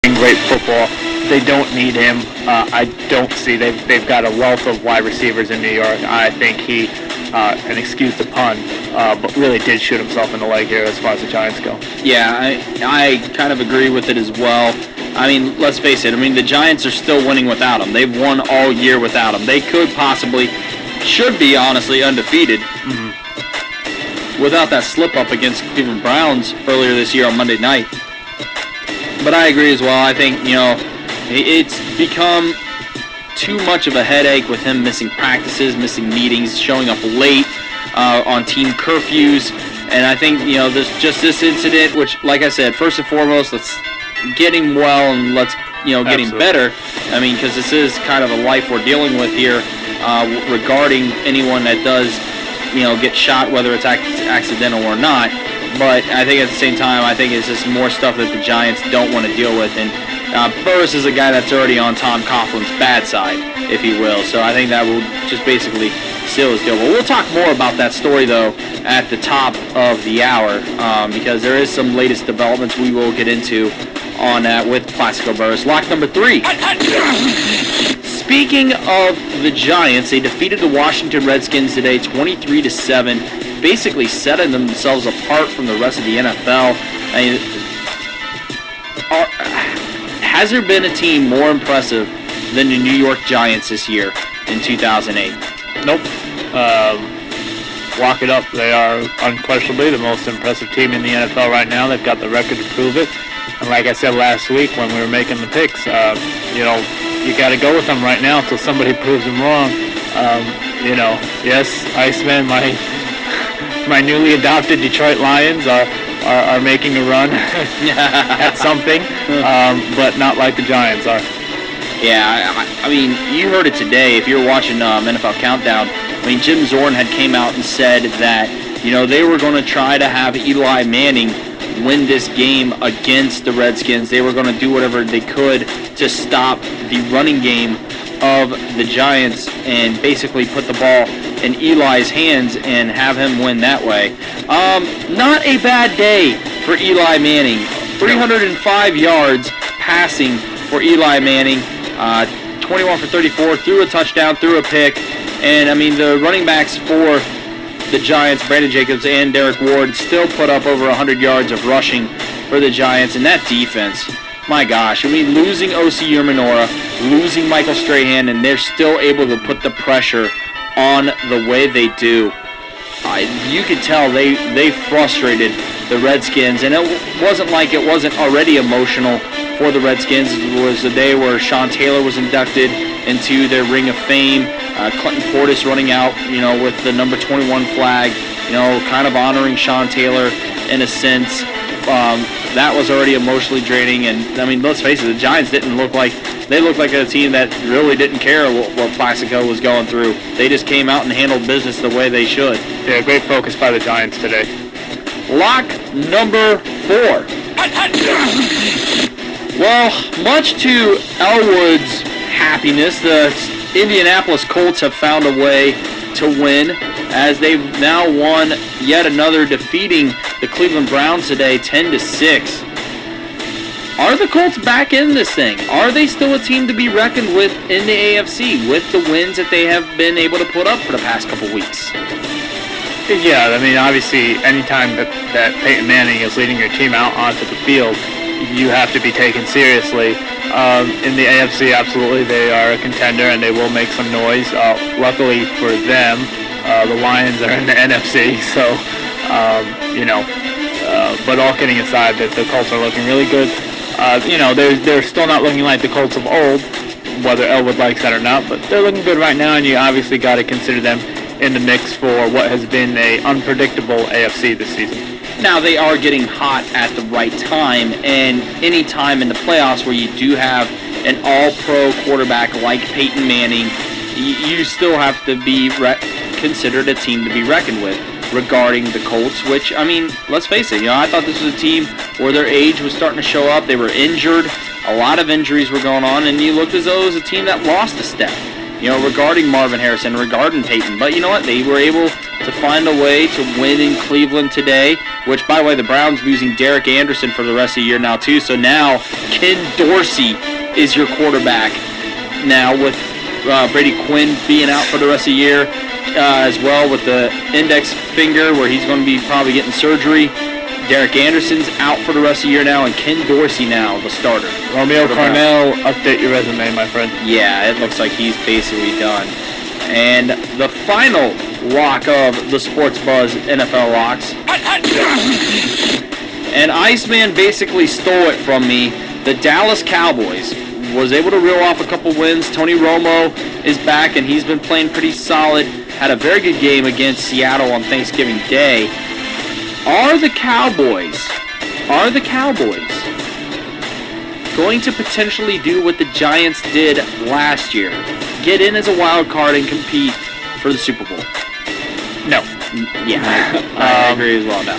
playing great football. They don't need him. I don't see they've got a wealth of wide receivers in New York. I think he, and excuse the pun, but really did shoot himself in the leg here as far as the Giants go. Yeah, I kind of agree with it as well. I mean, let's face it. I mean, the Giants are still winning without him. They've won all year without him. They could possibly, should be honestly undefeated without that slip-up against Cleveland Browns earlier this year on Monday night. But I agree as well. I think, it's become too much of a headache with him missing practices, missing meetings, showing up late on team curfews. And I think, there's just this incident, which, like I said, first and foremost, let's get him well and let's, get him better. I mean, because this is kind of a life we're dealing with here regarding anyone that does, get shot, whether it's accidental or not. But I think at the same time, I think it's just more stuff that the Giants don't want to deal with. And Burris is a guy that's already on Tom Coughlin's bad side, if you will. So I think that will just basically seal his deal. But we'll talk more about that story, though, at the top of the hour because there is some latest developments we will get into on that with Plaxico Burris. Lock number 3. Speaking of the Giants, they defeated the Washington Redskins today 23-7. Basically setting themselves apart from the rest of the NFL. I mean, has there been a team more impressive than the New York Giants this year in 2008? Nope. Lock it up. They are unquestionably the most impressive team in the NFL right now. They've got the record to prove it. And like I said last week when we were making the picks, you got to go with them right now until somebody proves them wrong. Yes, Iceman, my newly adopted Detroit Lions are making a run at something, but not like the Giants are. Yeah, I mean, you heard it today. If you're watching NFL Countdown, I mean, Jim Zorn had came out and said that, they were going to try to have Eli Manning win this game against the Redskins. They were going to do whatever they could to stop the running game of the Giants and basically put the ball in Eli's hands and have him win that way. Not a bad day for Eli Manning. 305 yards passing for Eli Manning. 21 for 34, threw a touchdown, threw a pick. And, I mean, the running backs for the Giants, Brandon Jacobs and Derek Ward, still put up over 100 yards of rushing for the Giants. And that defense, my gosh, I mean, losing O.C. Urmanora, losing Michael Strahan, and they're still able to put the pressure on the way they do. You could tell they frustrated the Redskins, and it wasn't like it wasn't already emotional for the Redskins. It was the day where Sean Taylor was inducted into their Ring of Fame. Clinton Portis running out, with the number 21 flag, kind of honoring Sean Taylor in a sense. That was already emotionally draining, and I mean, let's face it, the Giants didn't look like a team that really didn't care what Plaxico was going through. They just came out and handled business the way they should. Yeah, great focus by the Giants today. Lock number 4. Well, much to Elwood's happiness, the Indianapolis Colts have found a way to win as they've now won yet another, defeating the Cleveland Browns today 10-6. Are the Colts back in this thing? Are they still a team to be reckoned with in the AFC with the wins that they have been able to put up for the past couple weeks? Yeah, I mean, obviously, anytime that Peyton Manning is leading your team out onto the field, you have to be taken seriously. In the AFC, absolutely, they are a contender and they will make some noise. Luckily for them, the Lions are in the NFC, so, but all kidding aside, that the Colts are looking really good. They're still not looking like the Colts of old, whether Elwood likes that or not, but they're looking good right now, and you obviously got to consider them in the mix for what has been an unpredictable AFC this season. Now, they are getting hot at the right time, and any time in the playoffs where you do have an all-pro quarterback like Peyton Manning, you still have to be considered a team to be reckoned with regarding the Colts, which, I mean, let's face it, I thought this was a team where their age was starting to show up. They were injured. A lot of injuries were going on, and you looked as though it was a team that lost a step. regarding Marvin Harrison, regarding Peyton. But you know what? They were able to find a way to win in Cleveland today, which, by the way, the Browns losing Derek Anderson for the rest of the year now, too. So now Ken Dorsey is your quarterback now, with Brady Quinn being out for the rest of the year as well with the index finger where he's going to be probably getting surgery. Derek Anderson's out for the rest of the year now, and Ken Dorsey now, the starter. Romeo Cornell, update your resume, my friend. Yeah, it looks like he's basically done. And the final lock of the Sports Buzz NFL locks. And Iceman basically stole it from me. The Dallas Cowboys was able to reel off a couple wins. Tony Romo is back, and he's been playing pretty solid. Had a very good game against Seattle on Thanksgiving Day. Are the Cowboys going to potentially do what the Giants did last year? Get in as a wild card and compete for the Super Bowl? No. Yeah, I agree as well now.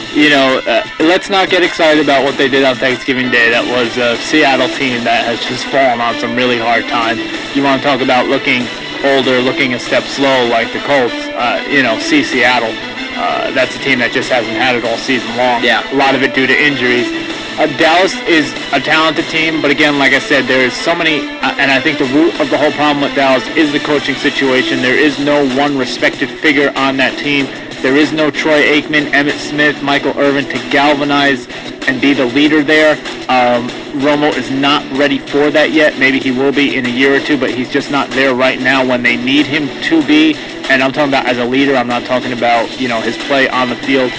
Let's not get excited about what they did on Thanksgiving Day. That was a Seattle team that has just fallen on some really hard times. You want to talk about looking older, looking a step slow like the Colts, see Seattle. That's a team that just hasn't had it all season long. Yeah. A lot of it due to injuries. Dallas is a talented team, but again, like I said, there is so many, and I think the root of the whole problem with Dallas is the coaching situation. There is no one respected figure on that team. There is no Troy Aikman, Emmitt Smith, Michael Irvin to galvanize and be the leader there. Romo is not ready for that yet. Maybe he will be in a year or two, but he's just not there right now when they need him to be. And I'm talking about as a leader. I'm not talking about, his play on the field.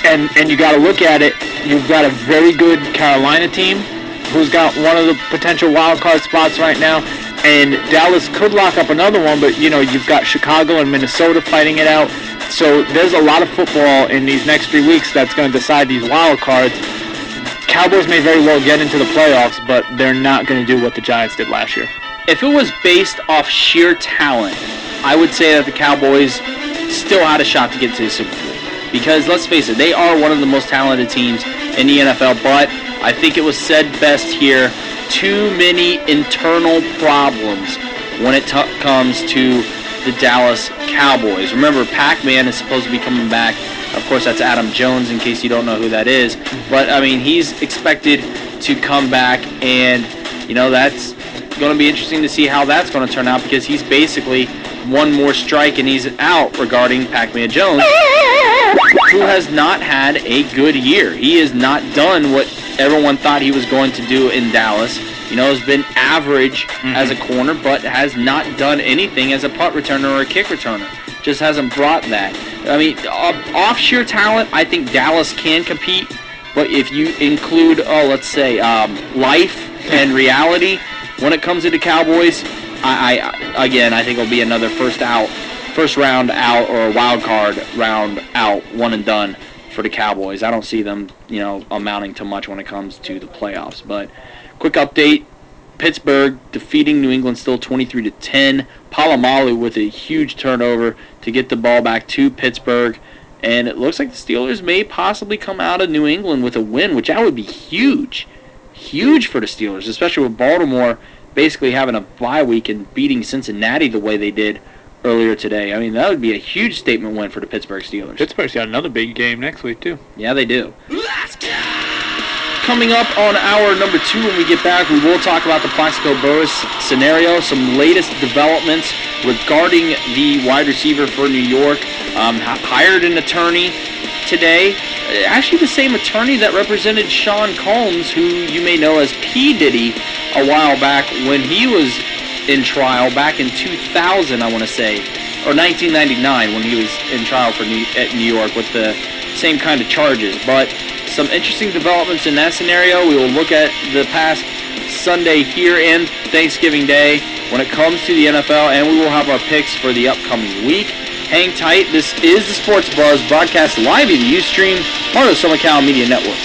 And you got to look at it. You've got a very good Carolina team who's got one of the potential wild card spots right now. And Dallas could lock up another one, but, you've got Chicago and Minnesota fighting it out. So there's a lot of football in these next 3 weeks that's going to decide these wild cards. Cowboys may very well get into the playoffs, but they're not going to do what the Giants did last year. If it was based off sheer talent, I would say that the Cowboys still had a shot to get to the Super Bowl. Because, let's face it, they are one of the most talented teams in the NFL, but I think it was said best here, too many internal problems when it comes to the Dallas Cowboys. Remember, Pac-Man is supposed to be coming back. Of course, that's Adam Jones, in case you don't know who that is. But, he's expected to come back, and, that's going to be interesting to see how that's going to turn out, because he's basically one more strike and he's out regarding Pac-Man Jones, who has not had a good year. He has not done what everyone thought he was going to do in Dallas. Has been average as a corner, but has not done anything as a punt returner or a kick returner. Just hasn't brought that. Off sheer talent, I think Dallas can compete, but if you include, life and reality, when it comes to the Cowboys, I think it'll be another first round out, or a wild card round out, one and done for the Cowboys. I don't see them, amounting to much when it comes to the playoffs. But quick update: Pittsburgh defeating New England still 23-10. Palomalu with a huge turnover to get the ball back to Pittsburgh, and it looks like the Steelers may possibly come out of New England with a win, which that would be huge for the Steelers, especially with Baltimore basically having a bye week and beating Cincinnati the way they did earlier today. That would be a huge statement win for the Pittsburgh Steelers. Pittsburgh's got another big game next week, too. Yeah, they do. Let's go! Coming up on hour number 2 when we get back, we will talk about the Plaxico Burress scenario, some latest developments regarding the wide receiver for New York. Hired an attorney today. Actually, the same attorney that represented Sean Combs, who you may know as P. Diddy, a while back when he was in trial back in 2000, I want to say, or 1999 when he was in trial at New York with the same kind of charges. But some interesting developments in that scenario. We will look at the past Sunday here and Thanksgiving Day when it comes to the NFL, and we will have our picks for the upcoming week. Hang tight. This is the Sports Buzz, broadcast live via the Ustream, part of the SoMaCal Media Network.